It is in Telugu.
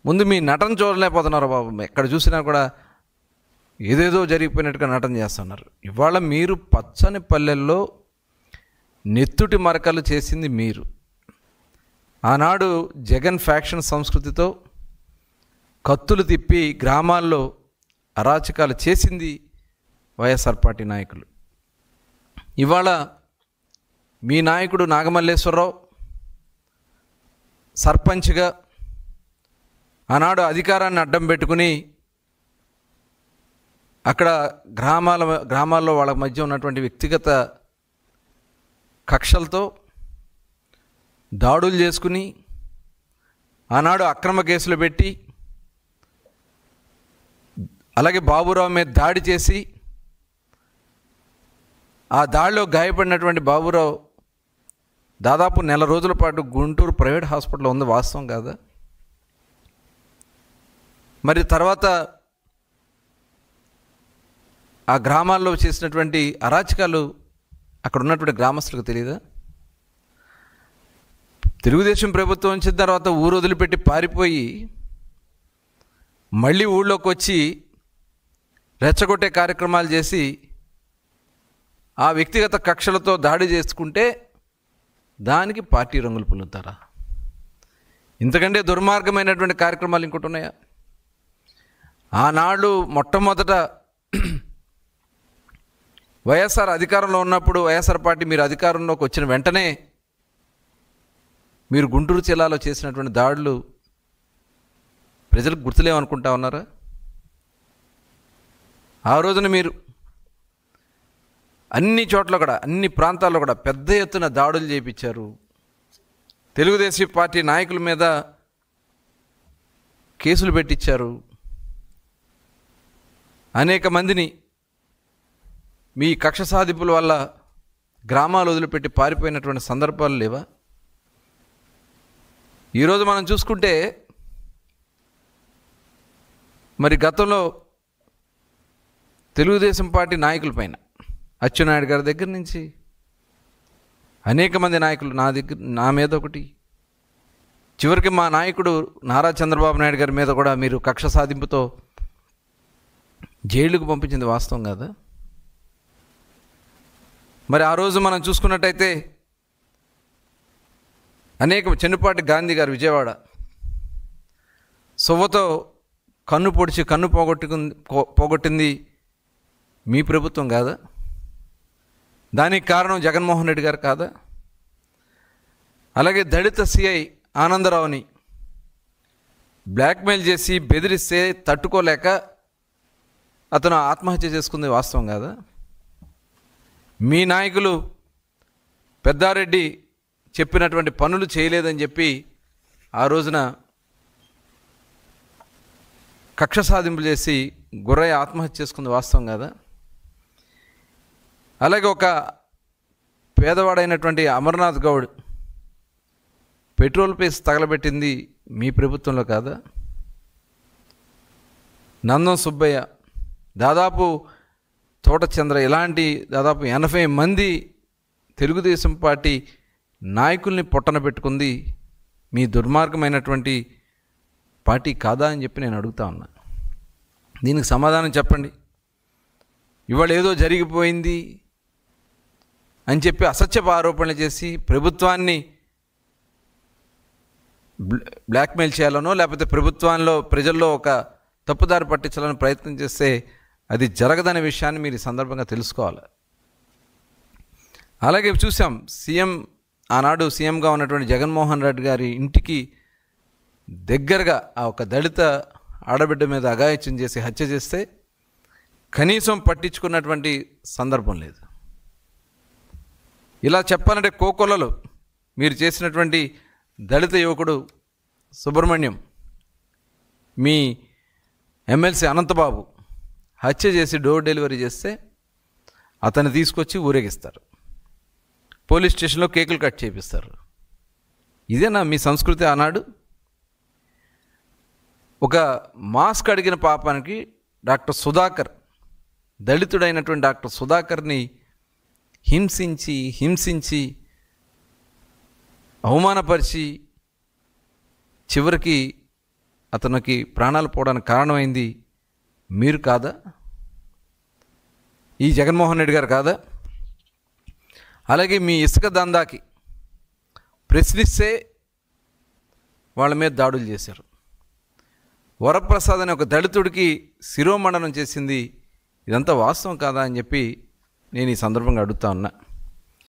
ముందు మీ నటన చూడలేకపోతున్నారు బాబు. ఎక్కడ చూసినా కూడా ఏదేదో జరిగిపోయినట్టుగా నటన చేస్తున్నారు. ఇవాళ మీరు పచ్చని పల్లెల్లో నెత్తుటి మరకలు చేసింది మీరు. ఆనాడు జగన్ ఫ్యాక్షన్ సంస్కృతితో కత్తులు తిప్పి గ్రామాల్లో అరాచకాలు చేసింది వైఎస్ఆర్ పార్టీ నాయకులు. ఇవాళ మీ నాయకుడు నాగమల్లేశ్వరరావు సర్పంచ్గా ఆనాడు అధికారాన్ని అడ్డం పెట్టుకుని అక్కడ గ్రామాల్లో వాళ్ళ మధ్య ఉన్నటువంటి వ్యక్తిగత కక్షలతో దాడులు చేసుకుని ఆనాడు అక్రమ కేసులు పెట్టి అలాగే బాబురావు మీద దాడి చేసి ఆ దాడిలో గాయపడినటువంటి బాబురావు దాదాపు నెల రోజుల పాటు గుంటూరు ప్రైవేట్ హాస్పిటల్లో ఉంది. వాస్తవం కాదా? మరి తర్వాత ఆ గ్రామాల్లో చేసినటువంటి అరాచకాలు అక్కడ ఉన్నటువంటి గ్రామస్తులకు తెలియదా? తెలుగుదేశం ప్రభుత్వం వచ్చిన తర్వాత ఊరు వదిలిపెట్టి పారిపోయి మళ్ళీ ఊళ్ళోకి వచ్చి రెచ్చగొట్టే కార్యక్రమాలు చేసి ఆ వ్యక్తిగత కక్షలతో దాడి చేసుకుంటే దానికి పార్టీ రంగులు పులుతారా? ఇంతకంటే దుర్మార్గమైనటువంటి కార్యక్రమాలు ఇంకోటి ఉన్నాయా? ఆనాడు మొట్టమొదట వైఎస్ఆర్ అధికారంలో ఉన్నప్పుడు, వైఎస్ఆర్ పార్టీ మీరు అధికారంలోకి వచ్చిన వెంటనే మీరు గుంటూరు జిల్లాలో చేసినటువంటి దాడులు ప్రజలకు గుర్తులేమనుకుంటా ఉన్నారా? ఆ రోజున మీరు అన్ని చోట్ల కూడా, అన్ని ప్రాంతాల్లో కూడా పెద్ద ఎత్తున దాడులు చేయించారు. తెలుగుదేశం పార్టీ నాయకుల మీద కేసులు పెట్టించారు. అనేక మందిని మీ కక్ష సాధింపుల వల్ల గ్రామాలు వదిలిపెట్టి పారిపోయినటువంటి సందర్భాలు లేవా? ఈరోజు మనం చూసుకుంటే మరి గతంలో తెలుగుదేశం పార్టీ నాయకుల పైన అచ్చెన్నాయుడు గారి దగ్గర నుంచి అనేక మంది నాయకులు నా మీద ఒకటి, చివరికి మా నాయకుడు నారా చంద్రబాబు నాయుడు గారి మీద కూడా మీరు కక్ష సాధింపుతో జైలుకు పంపించింది వాస్తవం కాదా? మరి ఆ రోజు మనం చూసుకున్నట్టయితే చెన్నుపాటి గాంధీ గారు విజయవాడ సొవ్వతో కన్ను పొడిచి కన్ను పోగొట్టింది మీ ప్రభుత్వం కాదా? దానికి కారణం జగన్మోహన్ రెడ్డి గారు కాదా? అలాగే దళిత సిఐ ఆనందరావుని బ్లాక్మెయిల్ చేసి బెదిరిస్తే తట్టుకోలేక అతను ఆత్మహత్య చేసుకుంది వాస్తవం కాదా? మీ నాయకులు పెద్దారెడ్డి చెప్పినటువంటి పనులు చేయలేదని చెప్పి ఆ రోజున కక్ష సాధింపులు చేసి గుర్రయ్య ఆత్మహత్య చేసుకుంది వాస్తవం కాదా? అలాగే ఒక పేదవాడైనటువంటి అమర్నాథ్ గౌడ్ పెట్రోల్ పేసి తగలబెట్టింది మీ ప్రభుత్వంలో కాదా? నందం సుబ్బయ్య, దాదాపు తోటచంద్ర, ఇలాంటి దాదాపు 80 మంది తెలుగుదేశం పార్టీ నాయకుల్ని పొట్టన పెట్టుకుంది మీ దుర్మార్గమైనటువంటి పార్టీ కాదా అని చెప్పి నేను అడుగుతా ఉన్నా. దీనికి సమాధానం చెప్పండి. ఇవాళ ఏదో జరిగిపోయింది అని చెప్పి అసత్యపు ఆరోపణలు చేసి ప్రభుత్వాన్ని బ్లాక్మెయిల్ చేయాలనో లేకపోతే ప్రభుత్వంలో ప్రజల్లో ఒక తప్పుదారి పట్టించాలని ప్రయత్నం చేస్తే అది జరగదనే విషయాన్ని మీరు ఈ సందర్భంగా తెలుసుకోవాలి. అలాగే చూసాం, ఆనాడు సీఎంగా ఉన్నటువంటి జగన్మోహన్ రెడ్డి గారి ఇంటికి దగ్గరగా ఆ ఒక దళిత ఆడబిడ్డ మీద అఘాయిత్యం చేసి హత్య చేస్తే కనీసం పట్టించుకున్నటువంటి సందర్భం లేదు. ఇలా చెప్పాలంటే కోకొల్లలో మీరు చేసినటువంటి దళిత యువకుడు సుబ్రహ్మణ్యం, మీ ఎమ్మెల్సీ అనంతబాబు హత్య చేసి డోర్ డెలివరీ చేస్తే అతన్ని తీసుకొచ్చి ఊరేగిస్తారు, పోలీస్ స్టేషన్లో కేకులు కట్ చేపిస్తారు. ఇదేనా మీ సంస్కృతి? ఆనాడు ఒక మాస్క్ అడిగిన పాపానికి డాక్టర్ సుధాకర్, దళితుడైనటువంటి డాక్టర్ సుధాకర్ని హింసించి అవమానపరిచి చివరికి అతనికి ప్రాణాలు పోవడానికి కారణమైంది మీరు కాదా? ఈ జగన్మోహన్ రెడ్డి గారు కాదా? అలాగే మీ ఇసుక దందాకి ప్రశ్నిస్తే వాళ్ళ మీద దాడులు చేశారు. వరప్రసాద్ అనే ఒక దళితుడికి శిరోమండనం చేసింది, ఇదంతా వాస్తవం కాదా అని చెప్పి నేను ఈ సందర్భంగా అడుగుతా ఉన్నా.